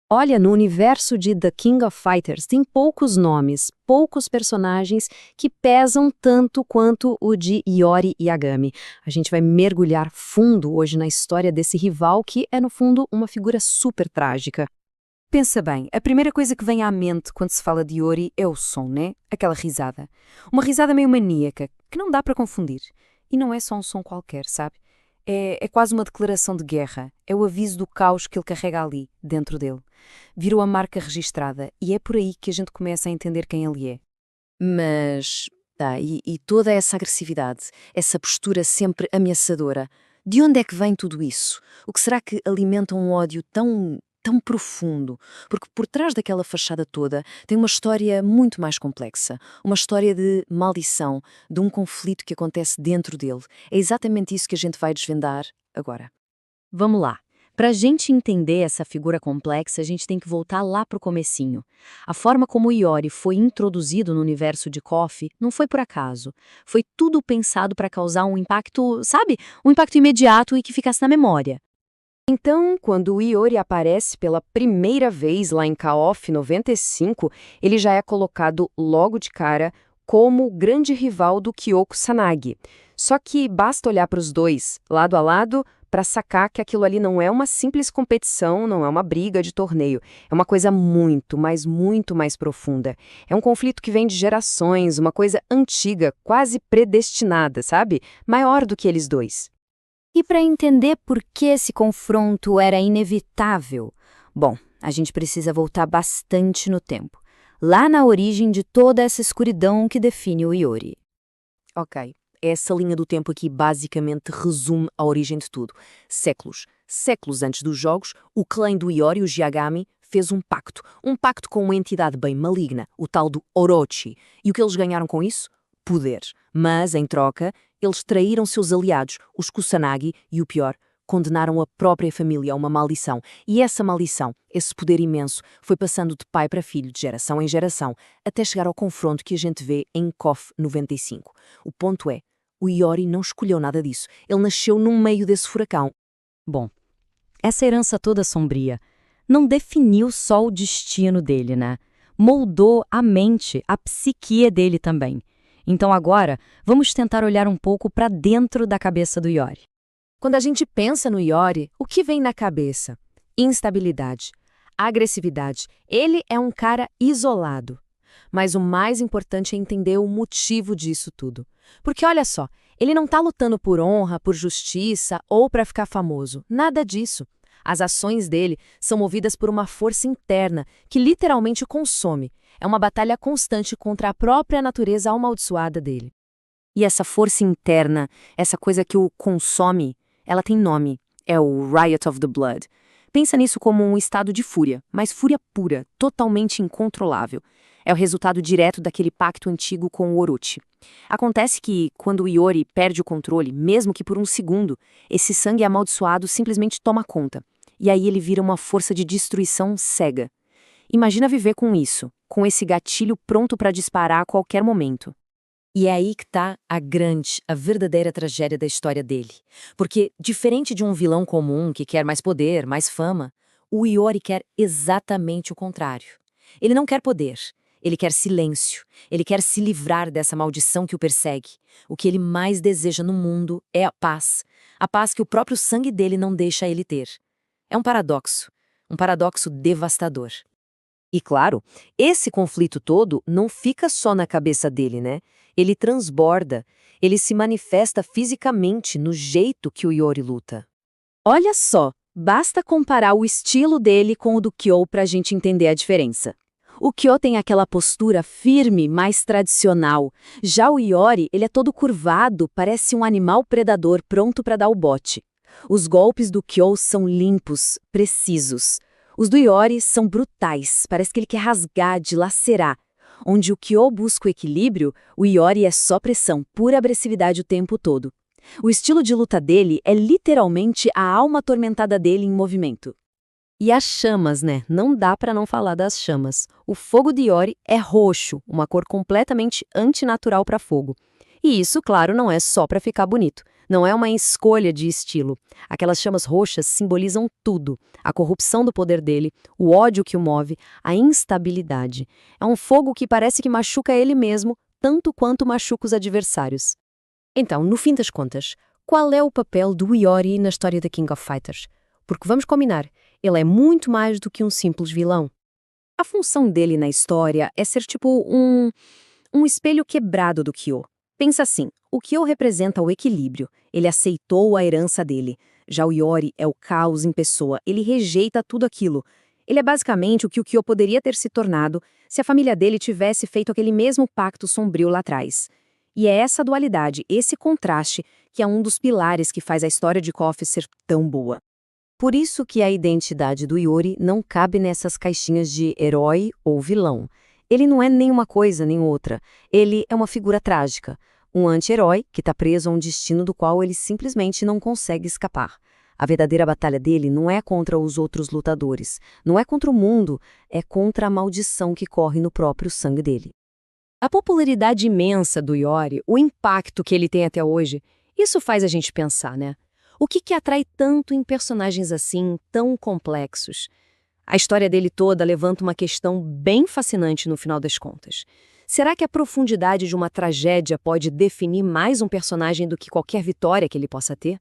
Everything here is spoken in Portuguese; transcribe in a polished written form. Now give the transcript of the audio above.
Olha, no universo de The King of Fighters tem poucos nomes, poucos personagens que pesam tanto quanto o de Iori Yagami. A gente vai mergulhar fundo hoje na história desse rival que é, no fundo, uma figura super trágica. Pensa bem, a primeira coisa que vem à mente quando se fala de Iori é o som, né? Aquela risada. Uma risada meio maníaca, que não dá para confundir. E não é só um som qualquer, sabe? É quase uma declaração de guerra. É o aviso do caos que ele carrega ali, dentro dele. Virou a marca registrada e é por aí que a gente começa a entender quem ele é. Mas, e toda essa agressividade, essa postura sempre ameaçadora, de onde é que vem tudo isso? O que será que alimenta um ódio tão profundo? Porque por trás daquela fachada toda tem uma história muito mais complexa. Uma história de maldição, de um conflito que acontece dentro dele. É exatamente isso que a gente vai desvendar agora. Vamos lá. Para a gente entender essa figura complexa, a gente tem que voltar lá para o comecinho. A forma como o Iori foi introduzido no universo de KOF não foi por acaso. Foi tudo pensado para causar um impacto, sabe? Um impacto imediato e que ficasse na memória. Então, quando o Iori aparece pela primeira vez lá em KOF 95, ele já é colocado logo de cara como o grande rival do Kyoko Sanagi. Só que basta olhar para os dois, lado a lado, para sacar que aquilo ali não é uma simples competição, não é uma briga de torneio. É uma coisa muito, mas muito mais profunda. É um conflito que vem de gerações, uma coisa antiga, quase predestinada, sabe? Maior do que eles dois. E para entender por que esse confronto era inevitável, bom, a gente precisa voltar bastante no tempo. Lá na origem de toda essa escuridão que define o Iori. Ok. Essa linha do tempo aqui basicamente resume a origem de tudo. Séculos. Séculos antes dos jogos, o clã do Iori, o Jiagami, fez um pacto. Um pacto com uma entidade bem maligna, o tal do Orochi. E o que eles ganharam com isso? Poder. Mas, em troca, eles traíram seus aliados, os Kusanagi, e o pior, condenaram a própria família a uma maldição. E essa maldição, esse poder imenso, foi passando de pai para filho, de geração em geração, até chegar ao confronto que a gente vê em KOF 95. O ponto é, o Iori não escolheu nada disso. Ele nasceu no meio desse furacão. Bom, essa herança toda sombria não definiu só o destino dele, né? Moldou a mente, a psique dele também. Então agora, vamos tentar olhar um pouco para dentro da cabeça do Iori. Quando a gente pensa no Iori, o que vem na cabeça? Instabilidade, agressividade. Ele é um cara isolado. Mas o mais importante é entender o motivo disso tudo. Porque olha só, ele não está lutando por honra, por justiça ou para ficar famoso. Nada disso. As ações dele são movidas por uma força interna que literalmente o consome. É uma batalha constante contra a própria natureza amaldiçoada dele. E essa força interna, essa coisa que o consome, ela tem nome. É o Riot of the Blood. Pensa nisso como um estado de fúria, mas fúria pura, totalmente incontrolável. É o resultado direto daquele pacto antigo com o Orochi. Acontece que, quando o Iori perde o controle, mesmo que por um segundo, esse sangue amaldiçoado simplesmente toma conta. E aí ele vira uma força de destruição cega. Imagina viver com isso, com esse gatilho pronto para disparar a qualquer momento. E é aí que está a verdadeira tragédia da história dele. Porque, diferente de um vilão comum que quer mais poder, mais fama, o Iori quer exatamente o contrário. Ele não quer poder, ele quer silêncio, ele quer se livrar dessa maldição que o persegue. O que ele mais deseja no mundo é a paz que o próprio sangue dele não deixa ele ter. É um paradoxo devastador. E claro, esse conflito todo não fica só na cabeça dele, né? Ele transborda, ele se manifesta fisicamente no jeito que o Iori luta. Olha só, basta comparar o estilo dele com o do Kyo para a gente entender a diferença. O Kyo tem aquela postura firme, mais tradicional. Já o Iori, ele é todo curvado, parece um animal predador pronto para dar o bote. Os golpes do Kyo são limpos, precisos. Os do Iori são brutais, parece que ele quer rasgar, dilacerar. Onde o Kyo busca o equilíbrio, o Iori é só pressão, pura agressividade o tempo todo. O estilo de luta dele é literalmente a alma atormentada dele em movimento. E as chamas, né? Não dá para não falar das chamas. O fogo de Iori é roxo, uma cor completamente antinatural para fogo. E isso, claro, não é só para ficar bonito. Não é uma escolha de estilo. Aquelas chamas roxas simbolizam tudo: a corrupção do poder dele, o ódio que o move, a instabilidade. É um fogo que parece que machuca ele mesmo, tanto quanto machuca os adversários. Então, no fim das contas, qual é o papel do Iori na história da King of Fighters? Porque vamos combinar, ele é muito mais do que um simples vilão. A função dele na história é ser tipo um espelho quebrado do Kyo. Pensa assim, o Kyo representa o equilíbrio, ele aceitou a herança dele. Já o Iori é o caos em pessoa, ele rejeita tudo aquilo. Ele é basicamente o que o Kyo poderia ter se tornado se a família dele tivesse feito aquele mesmo pacto sombrio lá atrás. E é essa dualidade, esse contraste, que é um dos pilares que faz a história de KOF ser tão boa. Por isso que a identidade do Iori não cabe nessas caixinhas de herói ou vilão. Ele não é nem uma coisa nem outra. Ele é uma figura trágica, um anti-herói que está preso a um destino do qual ele simplesmente não consegue escapar. A verdadeira batalha dele não é contra os outros lutadores, não é contra o mundo, é contra a maldição que corre no próprio sangue dele. A popularidade imensa do Iori, o impacto que ele tem até hoje, isso faz a gente pensar, né? O que atrai tanto em personagens assim, tão complexos? A história dele toda levanta uma questão bem fascinante no final das contas. Será que a profundidade de uma tragédia pode definir mais um personagem do que qualquer vitória que ele possa ter?